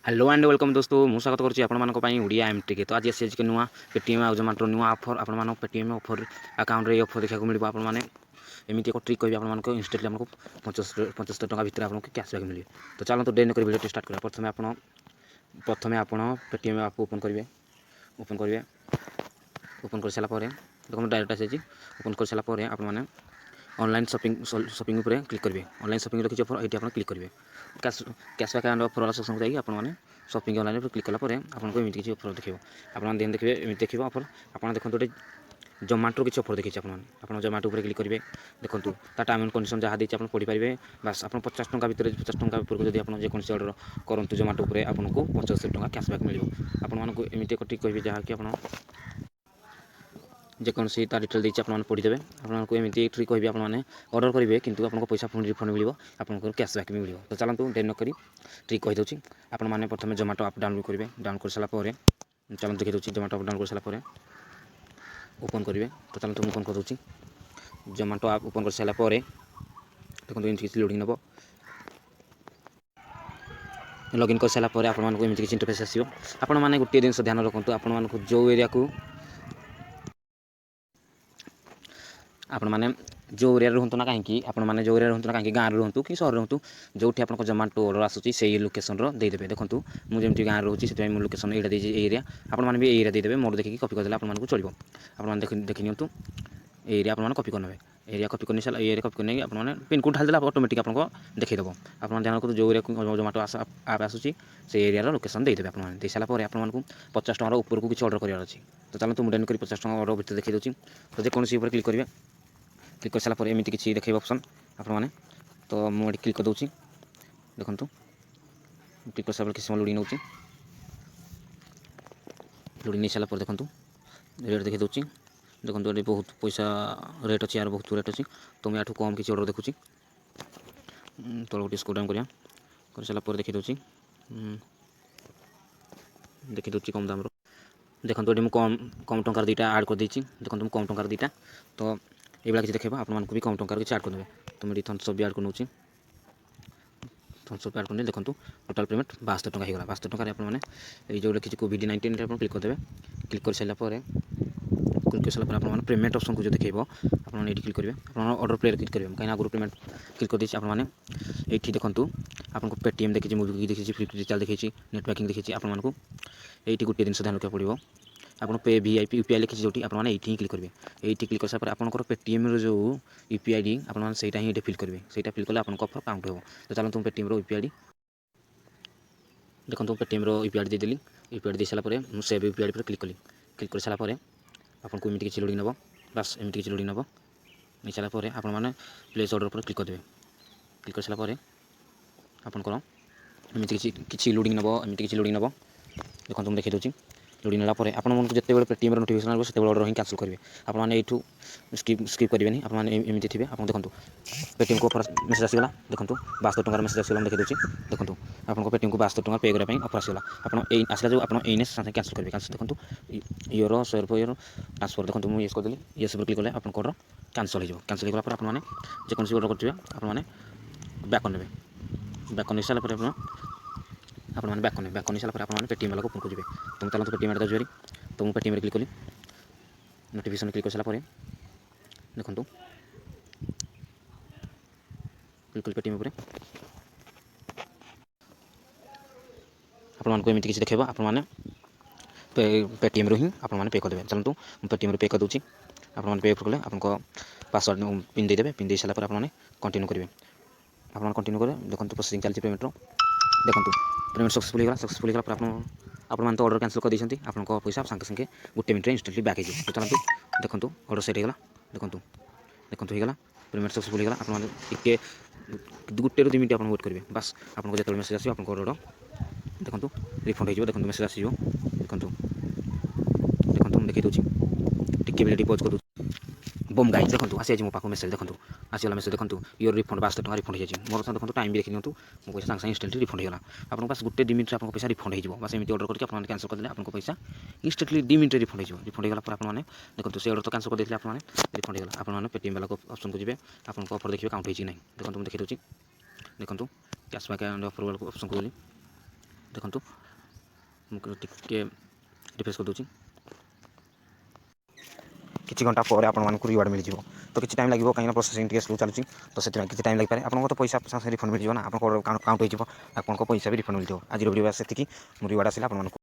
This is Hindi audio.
हेलो एंड वेलकम दोस्तों मुझे स्वागत करुँच ओडिया एमटी के तो आज एस के नुआ पेटीएम आ जोमाटो नुआ ऑफर आप पेटीएम ऑफर अकाउंट रे ऑफर देखा मिले आपने एमती एक ट्रिक कह आपको इंस्टेंटली आपको 75 टका भितर आपको कैशबैक मिले। तो चलो तो डेन कर वीडियो स्टार्ट करा। प्रथम आप पेटीएम आप ओपन करेंगे ओपन कर सारापर देखो डायरेक्ट आसी ओपन कर सारापर आपने ऑनलाइन शॉपिंग उपर क्लिक करेंगे। ऑनलाइन शॉपिंग रखी ऑफर ये क्लिक करेंगे। कैशबैक एंड ऑफर वाला सेक्शन को जाइए आपने शॉपिंग ऑनलाइन पर क्लिक कलापर आपको एमती किसी ऑफर देखिए आप देखिए एमती देखिए ऑफर आप देखो गोटे जोमाटो किसी ऑफर देखिए आप जोमाटो पर क्लिक करेंगे। देखो ता टाइम एंड कंडीशन जहाँ देती आप पढ़ी पारे बास आप 50 टका भितर 50 टका ऊपर जब आप जेकोसी ऑर्डर करूँ जोमाटो पर आपको 75 टका कैशबैक मिले। आपको एमती एक ट्रिक कह जहाँकि आप जेकोसी ता डिटेल देती आपने पढ़ीदेवे। आपको एमती ट्रिक कह आपने ऑर्डर करेंगे किंतु आपको पैसा पुणी रिफंड मिले आपको कैशबैक भी मिले। तो चलते डेन नक ट्रिक कहीदे आपने प्रथम जोमाटो आप डाउनलोड करेंगे। डाउनलोड कर सारापर चलो देखिए दूसरी जोमाटो आप डाउनलोड कर सारापर ओपन करेंगे। तो चलो ओपन कर दूसरी जोमाटो आप ओपन कर सारापर देखो एमती किसी लोडिंग नब लॉगिन कर सारापर आपको एमती किसी इंटरफेस आसो। आपने गोटे जिन ध्यान रखुँ आपको जो एरिया को आपने जो एरिया रुहतु ना कहीं आपने जो एरिया रुहतु ना कहीं गाँव रुहतु कि सहर रुहतु जो आप जोमाटो ऑर्डर आसूँ से लोकेशन देदेवे। देखो मुझे गाँव रोचे से लोकेशन यहाँ दे एरिया आपने भी एरिया देदेवे। मोर देखिए कॉपी करदे आपको चलो आपने देखी नियंतु एरिया आपने कॉपी करने एरिया कॉपी कर सारा एरिया कॉपी करने आपने पिनकोड ढाल ऑटोमेटिक आपको देखीदेव। आप ध्यान रखते जो एरिया जोमाटो आप आसूँ से एरिया लोकेशन देदेवे। आपने दे सारापर आपको 50 टकर ऊपर को किसी ऑर्डर करार अच्छी। तो चलो तुम डेन कर 50 टका ऑर्डर भितर देखी दूसरी। तो जेकोसी ऊपर क्लिक करेंगे। क्लिक कर सारापर एमती किसी देखे ऑप्शन आपने तो मुझे क्लिक कर दूसरी। देखो क्लिक कर सारा किसी समय लोडिंग नौ लोडिंग नहीं सारापर देखो रेट देखी दूसरी। देखो ये बहुत पैसा रेट अच्छी यार बहुत रेट अच्छी। तो मैं यहाँ कम किसी ऑर्डर देखुची तो गोटे स्क्रोल डाउन कर सारापर देखी दूसरी कम दाम देखो ये कम टंकार दुटा आड कर देती। देखो तुम कम टंकार दुटा तो ये किसी देखा आपको भी कम टंकार किसी आड करदे। तो मुझे थम्सअप भी आड कर नौची थम्सअप आड करनी। देखो टोटाल पेमेंट 72 टका होगा। 72 टका आपने जो लिखी कोविड-19 आप क्लिक करदे। क्लिक कर सारापर क्लिक कर सारापर आपने पेमेंट ऑप्शन को जो देखेब आपने ये क्लिक करेंगे। आप ऑर्डर प्ले क्लिक करेंगे कहीं आगुरी पेमेंट क्लिक कर दीजिए। आपने ये देखो आपको पेटीएम देखिए मूवी देखिए फ्लिप रिचार्ज देखिए नेट बैंकिंग देखिए आपको ये गोटे जिन ध्यान रखा पड़ो आप पे वीआईपी यूपीआई लिखी जो आपने ये क्लिक करेंगे। ये क्लिक कर सारापर आपंकर पेटीएम जो यूपीआई आईडी आपने से ही फिल करेंगे। से फिल कले आपको ऑफर काउंट हो। तो चलो तुम पेटीएम यूपीआई आईडी देखो पेटीएम यूपीआई आईडी देदेली। यूपीआई दे सारापर मुझे सेव यूपीआई आईडी पर क्लिक कली। क्लिक कर सारापर आपको एमती किसी लोडिंग नब बास एमती किसी लोडिंग नब नहीं सारापर आपने प्लेस ऑर्डर पर क्लिक करदे। क्लिक कर सारापर आपंकर एमती किसी लोडिंग नब एमती किसी लोडिंग नब देखो तुम देखी दूसरी लोडिंग नालापर आपको जिते पेटीएम नोटिफिकेशन आए से ऑर्डर ही कैंसल करेंगे। आपने यू स्किप करेंगे आपने एमती थे आप देखो पेटीएम को ऑफर मेसेज आसगला। देखो 72 टकर मेसेज आसगला देखी दूसरी। देखो आपको पेटीएम को 72 टका पे करने ऑफर आसगला। आप आसला जो आप कैंसल करेंगे। देखो योर 100 रुपये ट्रांसफर देखो मुझे येस करदेली। येस पर क्लिक कले आप ऑर्डर कैंसल हो कैंसल होगा आपने जेकोसी ऑर्डर करेंगे आपने बैक करने बैक कर सारापर आपने बैक करने सारापर आपने पेटीएम वाला ओपन करेंगे। तुम चलो तो पेटीएम जाऊँ जारी तो मुझे पेटीएम क्लिक कली नोटिफिकेशन क्लिक कर सारापर देखो क्लिक कली पेटीएम आपको एमती किसी देखा आपने पेटीएम रू ही आपने पे करदे। चलते पेटीएम पे कर दूसरी आपने पे कले आपको पासवर्ड पिन देदेवे। पिन दे सारापर आपने कंटिन्यू करेंगे। आपने कंटिन्यू करें देखो प्रोसेसिंग चलती पेमेंट देखो पेमेंट सक्सेसफुल होगा। आपने तो ऑर्डर कैंसल कर देते आपको पैसा सागे सागे गोटे मिनट इंस्टेंटली बैक हो। तो चलते देखो ऑर्डर सेट होगा। देखो देखो होगा पेमेंट सक्सेसफुल होगा। आपने टे गोटे 2 मिनट आप वेट करेंगे बास आपको जो मेसेज आसो आप ऑर्डर देखो रिफंड हो। देखो मेसेज आसो देखो देखो देखी दूसरी टिके भी डिपोज कर बम गाइज देखो आसी मो पाक मेसेज देखो आसगला मेसेज देखो योर रिफंड 72 टका रिफंड हो मोर देखो टाइम भी देखी नियंतु मो पैसा सागे इंस्टेंटली रिफंड होगा। आपको बस गोटे 2 मिनट आपको पैसा रिफंड हो बस एमती ऑर्डर करके आपने कैंसल करदे आपको पैसा इंस्टेंटली 2 मिनट रिफंड हो। रिफंड होगा आपने देखो से ऑर्डर तो कैंसल कर देते आपने रिफंड होगा। आपने पेटीएम वाला ऑप्शन को जी आपको ऑफर देखिए काउंट हो ना देखो तुम देखी दूसरी देखो कैशबैक एंड ऑफर वाला ऑप्शन को गली देखो मुझे टिके रिफ्रेश कर दूँ किसी घंटा पर आपको रिवार्ड मिल जाए तो किसी टाइम लगे कहीं प्रोसेसिंग टी स्लो चलुची तो से किसी टाइम लगे आपको तो पैसा रिफंड मिल जाए ना आप काउंट हो आप पैसा भी रिफंड मिल जाए आज वीडियो से रिवार्ड आसा आप